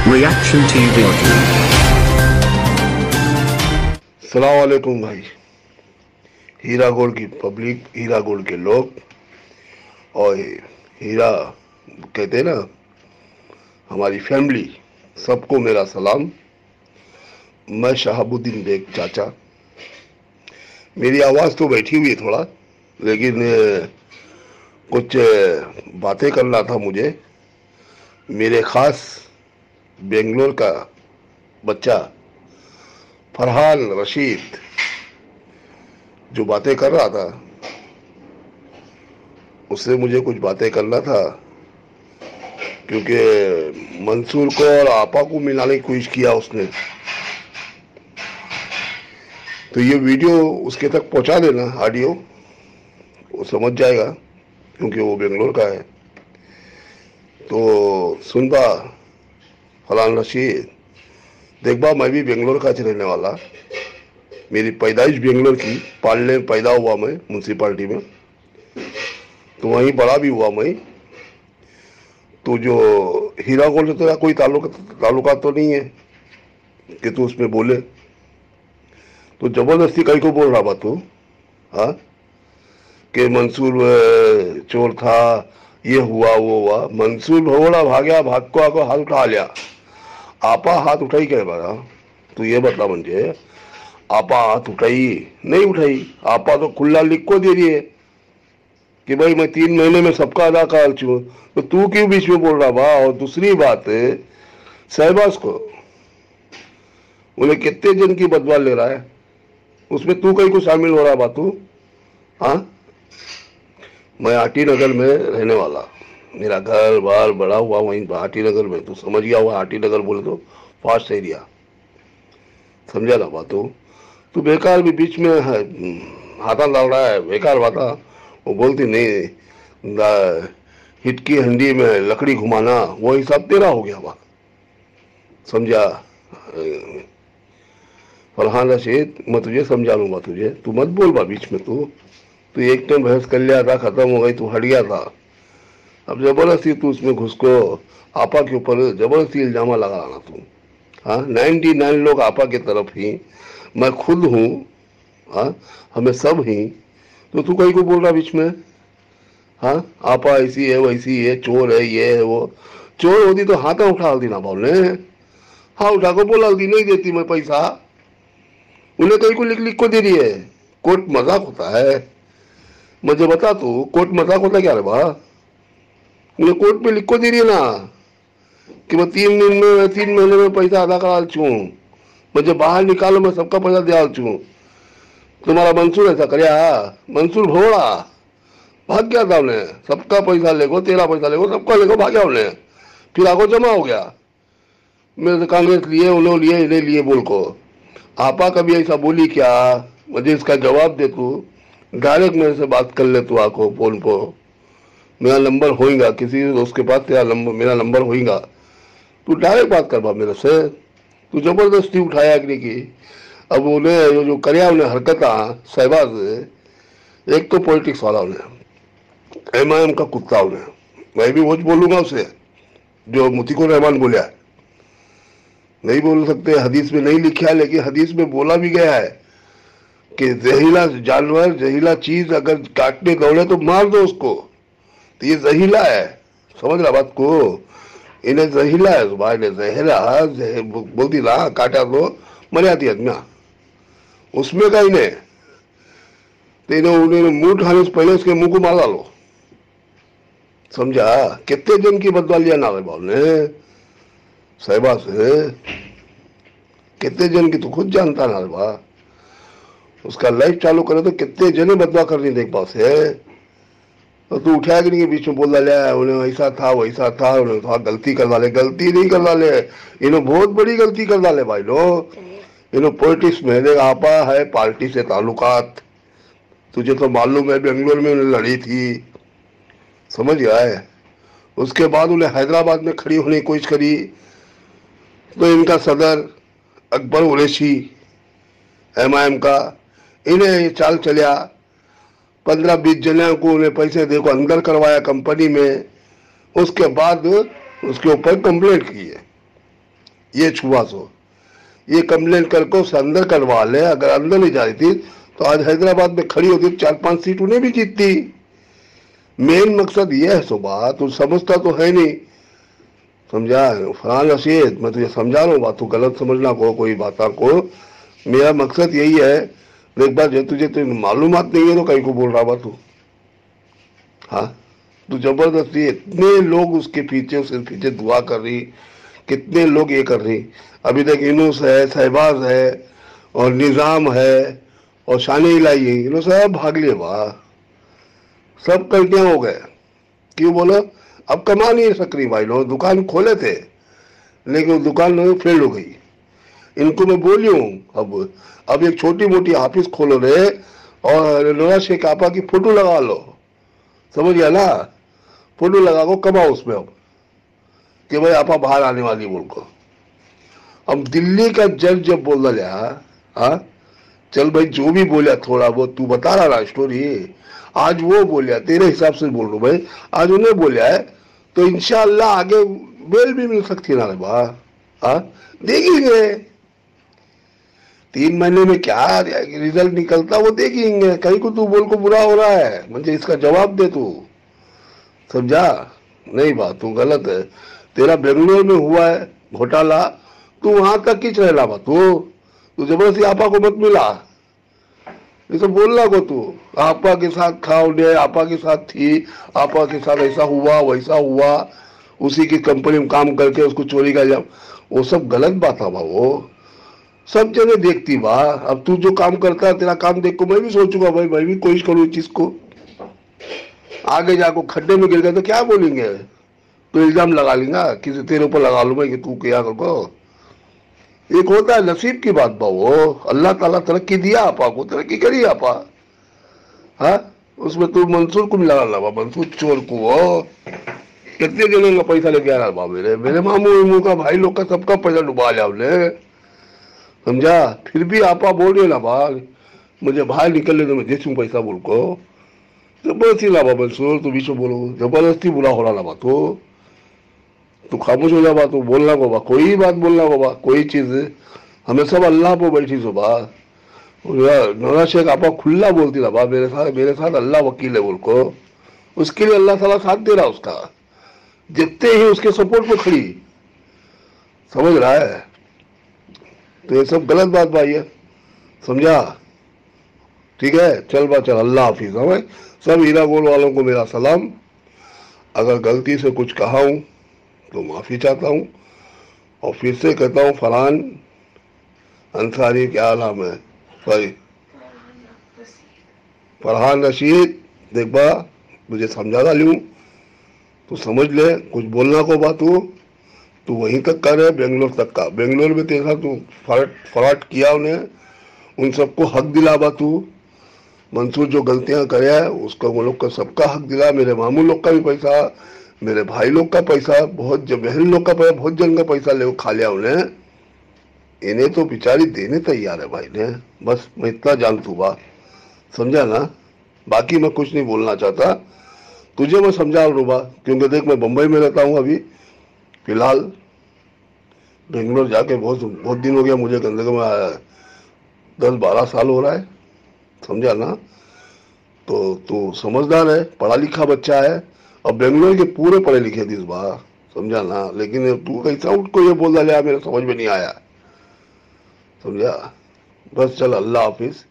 Reaction TV audio. सलाम वालेकुम भाई। हीरा गोल्ड की पब्लिक, हीरा गोल्ड के लोग और हीरा कहते हैं ना, हमारी फैमिली, सबको मेरा सलाम। मैं शहाबुद्दीन बेग चाचा। मेरी आवाज़ तो बैठी हुई है थोड़ा, लेकिन कुछ बातें करना था मुझे। मेरे खास बेंगलोर का बच्चा फरहान रशीद जो बातें कर रहा था, उससे मुझे कुछ बातें करना था, क्योंकि मंसूर को और आपा को मिलाने की कोशिश किया उसने। तो ये वीडियो उसके तक पहुंचा देना, ऑडियो, वो समझ जाएगा, क्योंकि वो बेंगलोर का है। तो सुन बा फलान रशीद, देख बा, मैं भी बेंगलोर का रहने वाला। मेरी पैदाइश बेंगलोर की, पालने में पैदा हुआ मैं म्यूनसिपालिटी में, तो वहीं बड़ा भी हुआ मैं। तो जो हीरा गोल्ड से तेरा कोई ताल्लुका तो नहीं है कि तू उसमें बोले। तो जबरदस्ती कहीं को बोल रहा बा तू? हाँ, कि मंसूर चोर था, ये हुआ वो हुआ। मंसूर भगोड़ा भाग्या, भाग को आको हाथ उठा लिया। आपा हाथ उठाई क्या बारा? तू ये बता मुझे, आपा हाथ उठाई नहीं उठाई? आपा तो खुला लिख को दे रही है कि भाई मैं 3 महीने में सबका अदा कर चुका। तो तू क्यों बीच में बोल रहा बा? और दूसरी बात, शहबाज को, उन्हें कितने जन की बदवा ले रहा है, उसमें तू कहीं को शामिल हो रहा बा तू? हाँ, मैं आटी नगर में रहने वाला, मेरा घर बार बड़ा हुआ वहीं आटी नगर में। तू समझ गया हुआ, आटी नगर बोले तो फास्ट एरिया, समझा ना बात? तू बेकार भी बीच में हाथा डाल रहा है, बेकार बात। वो बोलती नहीं, हिट की हंडी में लकड़ी घुमाना, वो हिसाब तेरा हो गया बा, समझा? फरहान रशीद, मैं तुझे समझा लूंगा, तुझे, तू मत बोल बा बीच में। तू एक टाइम बहस कर लिया था, खत्म हो गई, तू हट गया था। अब जबरदस्ती तू उसमें घुस को आपा के ऊपर जबरदस्ती इल्जामा लगा रहा तू। हाँ, 99 लोग आपा की तरफ ही, मैं खुद हूँ। हाँ, हमें सब ही। तो तू कहीं को बोल रहा बीच में? हाँ, आपा ऐसी है, वैसी है, चोर है, ये है, वो। चोर होती तो हाथा उठा दी ना बोलने, हाँ उठा को बोला दी, नहीं देती मैं पैसा। उन्हें कहीं को लिख लिख को दे रही है। कोर्ट मजाक होता है? मुझे बता तू, कोर्ट मजाक होता क्या रे बा? उन्हें कोर्ट पे लिख को दे रही है ना कि मैं 3 महीने में पैसा अदा करा चू, मुझे बाहर निकालो, मैं सबका पैसा दे चू। तुम्हारा मंसूर ऐसा कर, मंसूर भोड़ा भाग गया था उन्हें, सबका पैसा लेगो, तेरा पैसा लेगो, सबका लेगो, भाग गया उन्हें। फिर आगो जमा हो गया, मेरे से कांग्रेस लिए, उन्होंने लिए, इन्हें लिए बोल को। आपा कभी ऐसा बोली क्या? मुझे इसका जवाब दे तू। डायरेक्ट मेरे से बात कर ले तू, आको फोन पर, मेरा नंबर होएगा, किसी दोस्त के पास तेरा नंबर, मेरा नंबर होएगा, तू डायरेक्ट बात कर पा मेरे से। तू जबरदस्ती उठाया कि नहीं की? अब उन्हें जो करया, उन्हें हरकत शहबाज, एक तो पॉलिटिक्स वाला, उन्हें एमआईएम का कुत्ता, उन्हें मैं भी वो बोलूंगा उसे जो मुतीको रहमान बोला है। नहीं बोल सकते, हदीस में नहीं लिखा है, लेकिन हदीस में बोला भी गया है कि जहरीला जानवर, जहरीला चीज अगर काटने दौड़े तो मार दो उसको। तो ये जहरीला है, समझ रहा बात को? इन्हें जहरीला है, भाई ने जहरा बोलती ना, काटा तो मर जाती आदमी उसमें का। इन्हें तो उन्हें मुंह उठाने से पहले उसके मुंह को मार डालो, समझा? कितने जन की बदला लिया नारे बाल ने शहबाज से, कितने जन की तू खुद जानता नारे बा। उसका लाइफ चालू करे तो कितने जने बदला करनी देख पास है। तो तू उठाया कि नहीं बीच में बोल डाले, उन्हें ऐसा था वैसा था, उन्हें थोड़ा गलती कर डाले। गलती नहीं कर डाले, इन्हों बहुत बड़ी गलती कर डाले भाई लोग। इन्हों पॉलिटिक्स में देख, आपा है पार्टी से ताल्लुकात, तुझे तो मालूम है, बेंगलोर में उन्हें लड़ी थी, समझ गया है? उसके बाद उन्हें हैदराबाद में खड़ी होने की कोशिश करी, तो इनका सदर अकबर उरेशी एमआईएम का, इन्हें ये चाल चलिया, 15-20 जने को उन्हें पैसे दे को अंदर करवाया कंपनी में। उसके बाद उसके ऊपर कंप्लेंट की है, ये छुआ सो, ये कंप्लेन करके उसे अंदर करवा ले। अगर अंदर नहीं जा रही थी तो आज हैदराबाद में खड़ी होती 4-5 सीट उन्हें भी जीतती। मेन मकसद ये है सुबह, तू समझता तो है नहीं, समझा फरहान रशीद, मैं तुझे समझा रहा हूँ, बात तू गलत समझना को कोई बातों को। मेरा मकसद यही है, एक बार जो तुझे तो मालूमात नहीं है तो कहीं को बोल रहा बा तू। हाँ, तो जबरदस्ती इतने लोग उसके पीछे, उसके पीछे दुआ कर रही, कितने लोग ये कर रही। अभी तक इनूस है, शहबाज है और निज़ाम है और शानी इलाई है, इन्हों सब भाग लिए वाह, सब कल्टियां हो गए। क्यों बोलो, अब कमा नहीं सक रही भाई लोग, दुकान खोले थे लेकिन वो दुकान फेल हो गई। इनको मैं बोली हूँ, अब एक छोटी मोटी ऑफिस खोलो रे और नवाज शेख आपा की फोटो लगा लो, समझ गया ना, फोटो लगा को कमाओ उसमें अब, कि भाई आपा बाहर आने वाली बोल को। अब दिल्ली का जज जब बोल रहा, हाँ चल भाई जो भी बोला थोड़ा बहुत तू बता रहा ना स्टोरी, आज वो बोलिया तेरे हिसाब से बोल रहा हूं भाई, आज उन्हें बोलिया है तो इंशाअल्लाह आगे बेल भी मिल सकती है ना रे बा। हाँ देखेंगे 3 महीने में क्या रिजल्ट निकलता वो देखेंगे। कहीं को तू बोल को बुरा हो रहा है, मुझे इसका जवाब दे तू, समझा नहीं, बात तू गलत है। तेरा बेंगलोर में हुआ है घोटाला, तू वहां तक किच रह बा, तू जबरदस्ती आपा को मत मिला, ये सब बोलना को तू आपा के साथ खाओ ने, आपा के साथ थी, आपा के साथ ऐसा हुआ वैसा हुआ, उसी की कंपनी में काम करके उसको चोरी का जब, वो सब गलत बात है बा, वो सब जगह देखती बा। अब तू जो काम करता है तेरा काम देख को मैं भी सोचूंगा भाई, मैं भी कोशिश करूँ इस चीज को। आगे जाको खड्डे में गिर गए तो क्या बोलेंगे, तो इल्जाम लगा लेंगे किसी तेरे ऊपर लगा लूंगा कि तू क्या करो। एक होता है नसीब की बात बा, वो अल्लाह ताला तरक्की दिया आपा को, तरक्की करी आपा। हाँ उसमें तू मंसूर को मिला ला बा, मंसूर चोर को वो कितने जने का पैसा लेके आ रहा बा, मेरे मामू उमू का भाई लोग का सबका पैसा डुबा लिया हमने, समझा। फिर भी आपा बोल रहे ना बा, मुझे बाहर निकलने तो मैं दे दूं पैसा बोल को, जबरदस्ती ला बा मंसूर, तू बीच में बोलो जबरदस्ती बुरा हो रहा बा, तो खामोश हो जा बा, तो बोलना को बा, कोई बात बोलना को बा, कोई चीज हमें सब अल्लाह पर बैठी सो बा। नौरा शेख आपा खुला बोलती ना बा, मेरे साथ अल्लाह वकील है बोल को, उसके लिए अल्लाह ताला साथ दे रहा उसका, जितने ही उसके सपोर्ट पे खड़ी, समझ रहा है। तो ये सब गलत बात भाई है, समझा, ठीक है। चल बा चल, अल्लाह हाफिज। हमें सब हीरा गोल वालों को मेरा सलाम, अगर गलती से कुछ कहा हूं तो माफी चाहता हूं, और फिर से कहता हूं फरहान अंसारी, क्या नाम है, सॉरी फरहान रशीद, देख बा मुझे समझा डाली हूँ, तो समझ ले, कुछ बोलना को बात हो तू वहीं तक कर है, बेंगलोर तक का, बेंगलोर में तेरा तू फराट किया उन्हें, उन सबको हक दिला बा तू, मंसूर जो गलतियां करे है उसका वो लोग का सबका हक दिला, मेरे मामू लोग का भी पैसा, मेरे भाई लोग का पैसा, बहुत बहन लोग का पैसा, बहुत जन का पैसा ले खा लिया उन्हें, इन्हें तो बेचारी देने तैयार है भाई ने, बस मैं इतना जान तू बा, समझा ना। बाकी मैं कुछ नहीं बोलना चाहता, तुझे मैं समझा रहा बा, क्योंकि देख मैं बम्बई में रहता हूँ अभी फिलहाल, बेंगलोर जाके बहुत बहुत दिन हो गया मुझे, कम से कम 10-12 साल हो रहा है, समझा ना। तो तू समझदार है, पढ़ा लिखा बच्चा है, और बेंगलोर के पूरे पढ़े लिखे थे इस बार, समझा ना। लेकिन तू कैसा उठ को ये बोल रहा मेरे समझ में नहीं आया, समझा। बस चल, अल्लाह हाफिज।